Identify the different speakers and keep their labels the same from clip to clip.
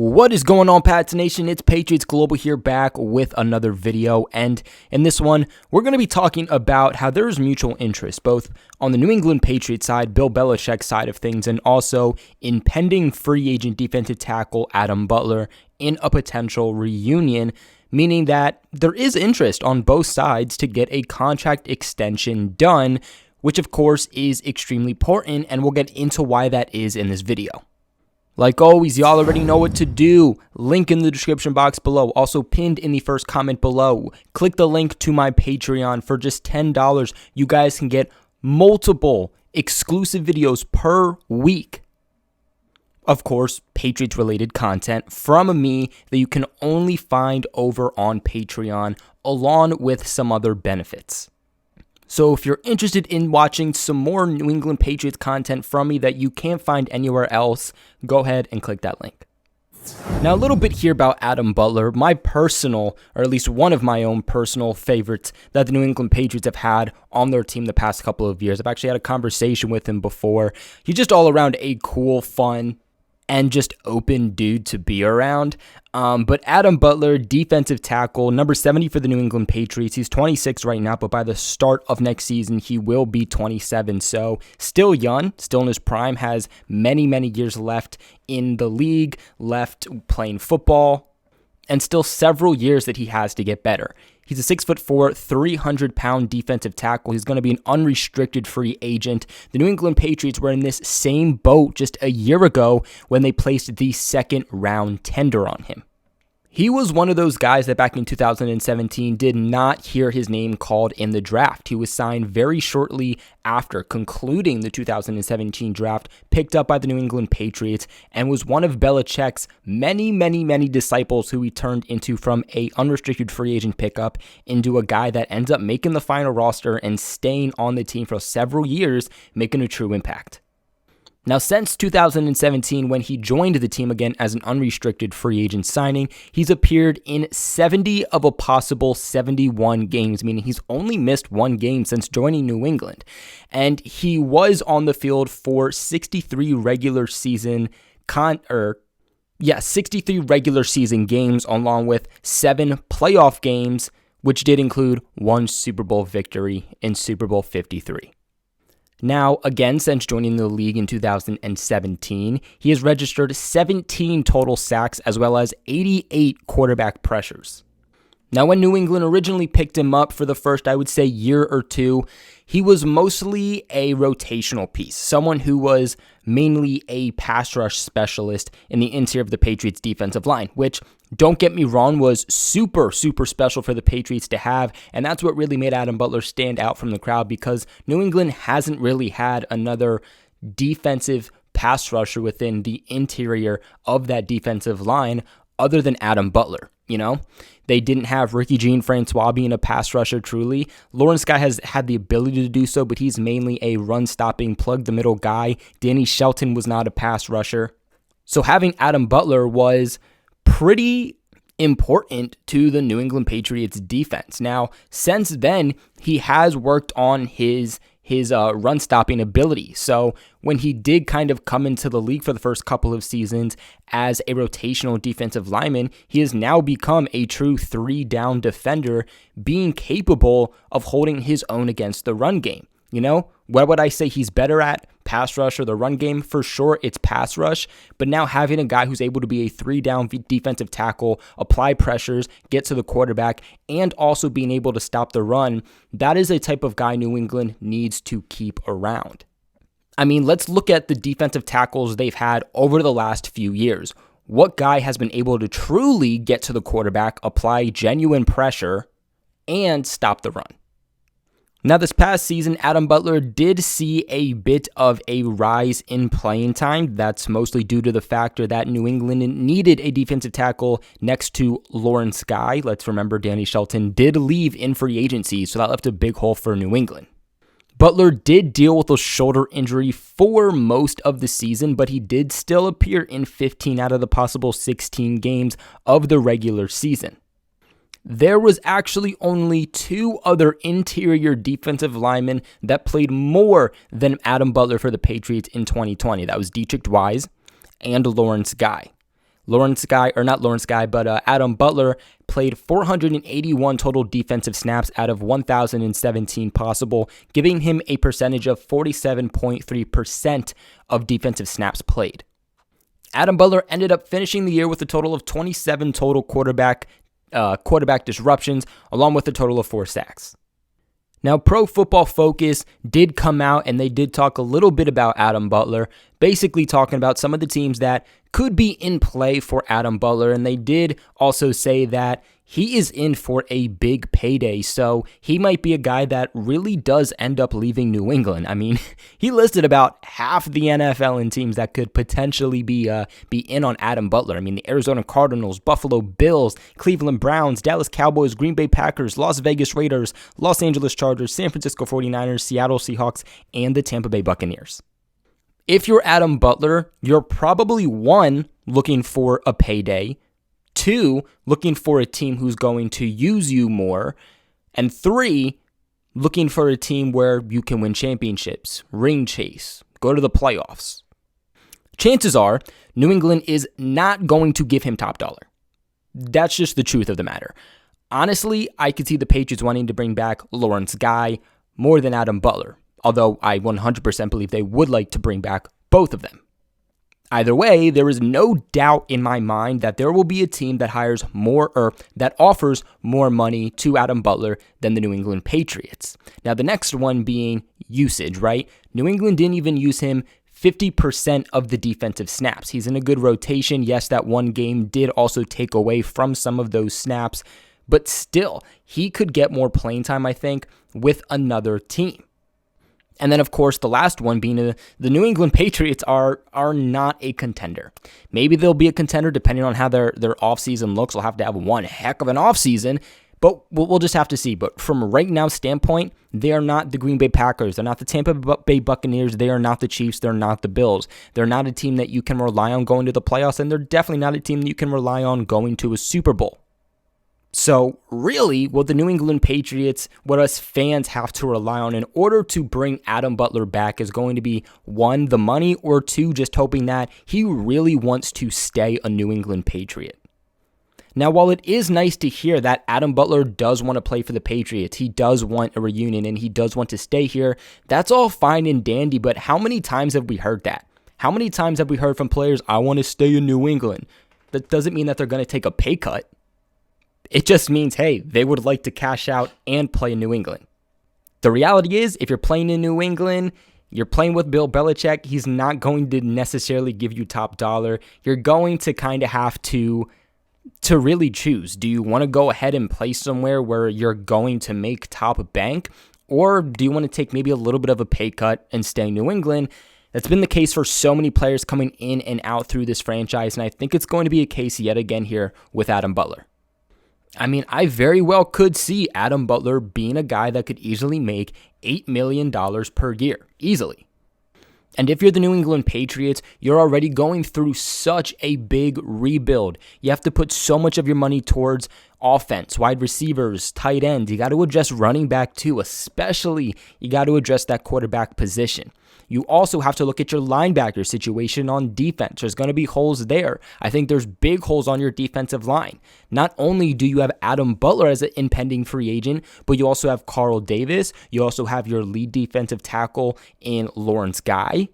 Speaker 1: What is going on, Pats Nation? It's Patriots Global here, back with another video, and in this one, we're going to be talking about how there's mutual interest, both on the New England Patriots side, Bill Belichick's side of things, and also impending free agent defensive tackle Adam Butler in a potential reunion, meaning that there is interest on both sides to get a contract extension done, which of course is extremely important, and we'll get into why that is in this video. Like always, y'all already know what to do. Link in the description box below. Also pinned in the first comment below. Click the link to my Patreon. For just $10, you guys can get multiple exclusive videos per week. Of course, Patriots-related content from me that you can only find over on Patreon, along with some other benefits. So if you're interested in watching some more New England Patriots content from me that you can't find anywhere else, go ahead and click that link. Now, a little bit here about Adam Butler, my personal, or at least one of my own personal favorites that the New England Patriots have had on their team the past couple of years. I've actually had a conversation with him before. He's just all around a cool, fun, and just open dude to be around. But Adam Butler, defensive tackle, number 70 for the New England Patriots. He's 26 right now, but by the start of next season, he will be 27. So still young, still in his prime, has many, many years left in the league, left playing football, and still several years that he has to get better. He's a 6'4", 300-pound defensive tackle. He's going to be an unrestricted free agent. The New England Patriots were in this same boat just a year ago when they placed the second-round tender on him. He was one of those guys that back in 2017 did not hear his name called in the draft. He was signed very shortly after concluding the 2017 draft, picked up by the New England Patriots, and was one of Belichick's many, many, many disciples who he turned into from a unrestricted free agent pickup into a guy that ends up making the final roster and staying on the team for several years, making a true impact. Now, since 2017, when he joined the team again as an unrestricted free agent signing, he's appeared in 70 of a possible 71 games, meaning he's only missed one game since joining New England. And he was on the field for 63 regular season 63 regular season games, along with 7 playoff games, which did include one Super Bowl victory in Super Bowl 53. Now, again, since joining the league in 2017, he has registered 17 total sacks as well as 88 quarterback pressures. Now, when New England originally picked him up for the first, I would say, year or two, he was mostly a rotational piece, someone who was mainly a pass rush specialist in the interior of the Patriots defensive line, which, don't get me wrong, was super, super special for the Patriots to have, and that's what really made Adam Butler stand out from the crowd, because New England hasn't really had another defensive pass rusher within the interior of that defensive line other than Adam Butler. You know, they didn't have Ricky Jean-Francois being a pass rusher truly. Lawrence Guy has had the ability to do so, but he's mainly a run-stopping, plug-the-middle guy. Danny Shelton was not a pass rusher. So having Adam Butler was pretty important to the New England Patriots defense. Now, since then, he has worked on his run-stopping ability. So when he did kind of come into the league for the first couple of seasons as a rotational defensive lineman, he has now become a true 3-down defender, being capable of holding his own against the run game. You know, what would I say he's better at? Pass rush or the run game? For sure, it's pass rush. But now having a guy who's able to be a 3-down defensive tackle, apply pressures, get to the quarterback, and also being able to stop the run, that is a type of guy New England needs to keep around. I mean, let's look at the defensive tackles they've had over the last few years. What guy has been able to truly get to the quarterback, apply genuine pressure, and stop the run? Now, this past season, Adam Butler did see a bit of a rise in playing time. That's mostly due to the factor that New England needed a defensive tackle next to Lawrence Guy. Let's remember Danny Shelton did leave in free agency, so that left a big hole for New England. Butler did deal with a shoulder injury for most of the season, but he did still appear in 15 out of the possible 16 games of the regular season. There was actually only 2 other interior defensive linemen that played more than Adam Butler for the Patriots in 2020. That was Dietrich Wise and Lawrence Guy. Adam Butler played 481 total defensive snaps out of 1,017 possible, giving him a percentage of 47.3% of defensive snaps played. Adam Butler ended up finishing the year with a total of 27 total quarterback disruptions, along with a total of 4 sacks. Now, Pro Football Focus did come out and they did talk a little bit about Adam Butler, basically talking about some of the teams that could be in play for Adam Butler, and they did also say that he is in for a big payday, so he might be a guy that really does end up leaving New England. I mean, he listed about half the NFL in teams that could potentially be in on Adam Butler. I mean, the Arizona Cardinals, Buffalo Bills, Cleveland Browns, Dallas Cowboys, Green Bay Packers, Las Vegas Raiders, Los Angeles Chargers, San Francisco 49ers, Seattle Seahawks, and the Tampa Bay Buccaneers. If you're Adam Butler, you're probably 1, looking for a payday, 2, looking for a team who's going to use you more, and 3, looking for a team where you can win championships, ring chase, go to the playoffs. Chances are, New England is not going to give him top dollar. That's just the truth of the matter. Honestly, I could see the Patriots wanting to bring back Lawrence Guy more than Adam Butler, although I 100% believe they would like to bring back both of them. Either way, there is no doubt in my mind that there will be a team that hires more or that offers more money to Adam Butler than the New England Patriots. Now, the next one being usage, right? New England didn't even use him 50% of the defensive snaps. He's in a good rotation. Yes, that one game did also take away from some of those snaps, but still, he could get more playing time, I think, with another team. And then, of course, the last one being the New England Patriots are not a contender. Maybe they'll be a contender depending on how their offseason looks. They'll have to have one heck of an offseason, but we'll just have to see. But from a right now standpoint, they are not the Green Bay Packers. They're not the Tampa Bay Buccaneers. They are not the Chiefs. They're not the Bills. They're not a team that you can rely on going to the playoffs, and they're definitely not a team that you can rely on going to a Super Bowl. So really, what the New England Patriots, what us fans have to rely on in order to bring Adam Butler back is going to be 1, the money, or 2, just hoping that he really wants to stay a New England Patriot. Now, while it is nice to hear that Adam Butler does want to play for the Patriots, he does want a reunion, and he does want to stay here, that's all fine and dandy, but how many times have we heard that? How many times have we heard from players, I want to stay in New England? That doesn't mean that they're going to take a pay cut. It just means, hey, they would like to cash out and play in New England. The reality is, if you're playing in New England, you're playing with Bill Belichick, he's not going to necessarily give you top dollar. You're going to kind of have to really choose. Do you want to go ahead and play somewhere where you're going to make top bank? Or do you want to take maybe a little bit of a pay cut and stay in New England? That's been the case for so many players coming in and out through this franchise, and I think it's going to be a case yet again here with Adam Butler. I mean, I very well could see Adam Butler being a guy that could easily make $8 million per year, easily. And if you're the New England Patriots, you're already going through such a big rebuild. You have to put so much of your money towards offense, wide receivers, tight ends. You got to address running back too, especially you got to address that quarterback position. You also have to look at your linebacker situation on defense. There's going to be holes there. I think there's big holes on your defensive line. Not only do you have Adam Butler as an impending free agent, but you also have Carl Davis. You also have your lead defensive tackle in Lawrence Guy.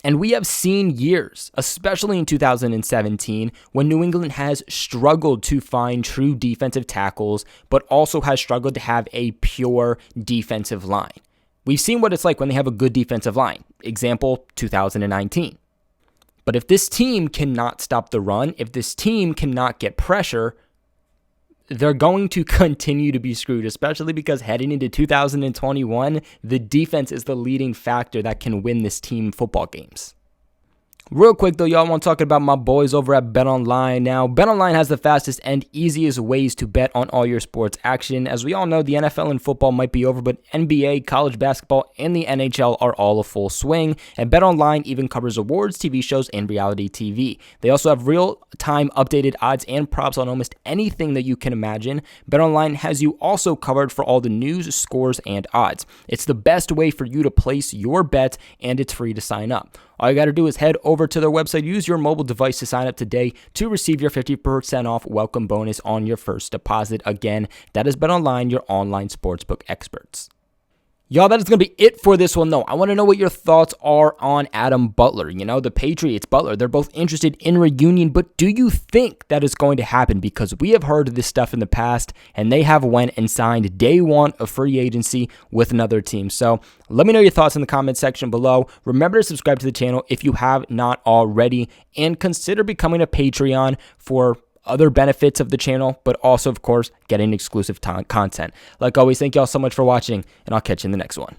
Speaker 1: And we have seen years, especially in 2017, when New England has struggled to find true defensive tackles, but also has struggled to have a pure defensive line. We've seen what it's like when they have a good defensive line. Example, 2019. But if this team cannot stop the run, if this team cannot get pressure, they're going to continue to be screwed, especially because heading into 2021, the defense is the leading factor that can win this team football games. Real quick though, y'all, I want to talk about my boys over at BetOnline. Now, BetOnline has the fastest and easiest ways to bet on all your sports action. As we all know, the NFL and football might be over, but NBA, college basketball, and the NHL are all a full swing. And BetOnline even covers awards, TV shows, and reality TV. They also have real-time updated odds and props on almost anything that you can imagine. BetOnline has you also covered for all the news, scores, and odds. It's the best way for you to place your bets, and it's free to sign up. All you got to do is head over to their website, use your mobile device to sign up today to receive your 50% off welcome bonus on your first deposit. Again, that is BetOnline, your online sportsbook experts. Y'all, that is going to be it for this one, though. I want to know what your thoughts are on Adam Butler. You know, the Patriots, Butler, they're both interested in reunion, but do you think that is going to happen? Because we have heard this stuff in the past, and they have went and signed day one of free agency with another team. So let me know your thoughts in the comment section below. Remember to subscribe to the channel if you have not already, and consider becoming a Patreon for other benefits of the channel, but also, of course, getting exclusive content. Like always, thank y'all so much for watching, and I'll catch you in the next one.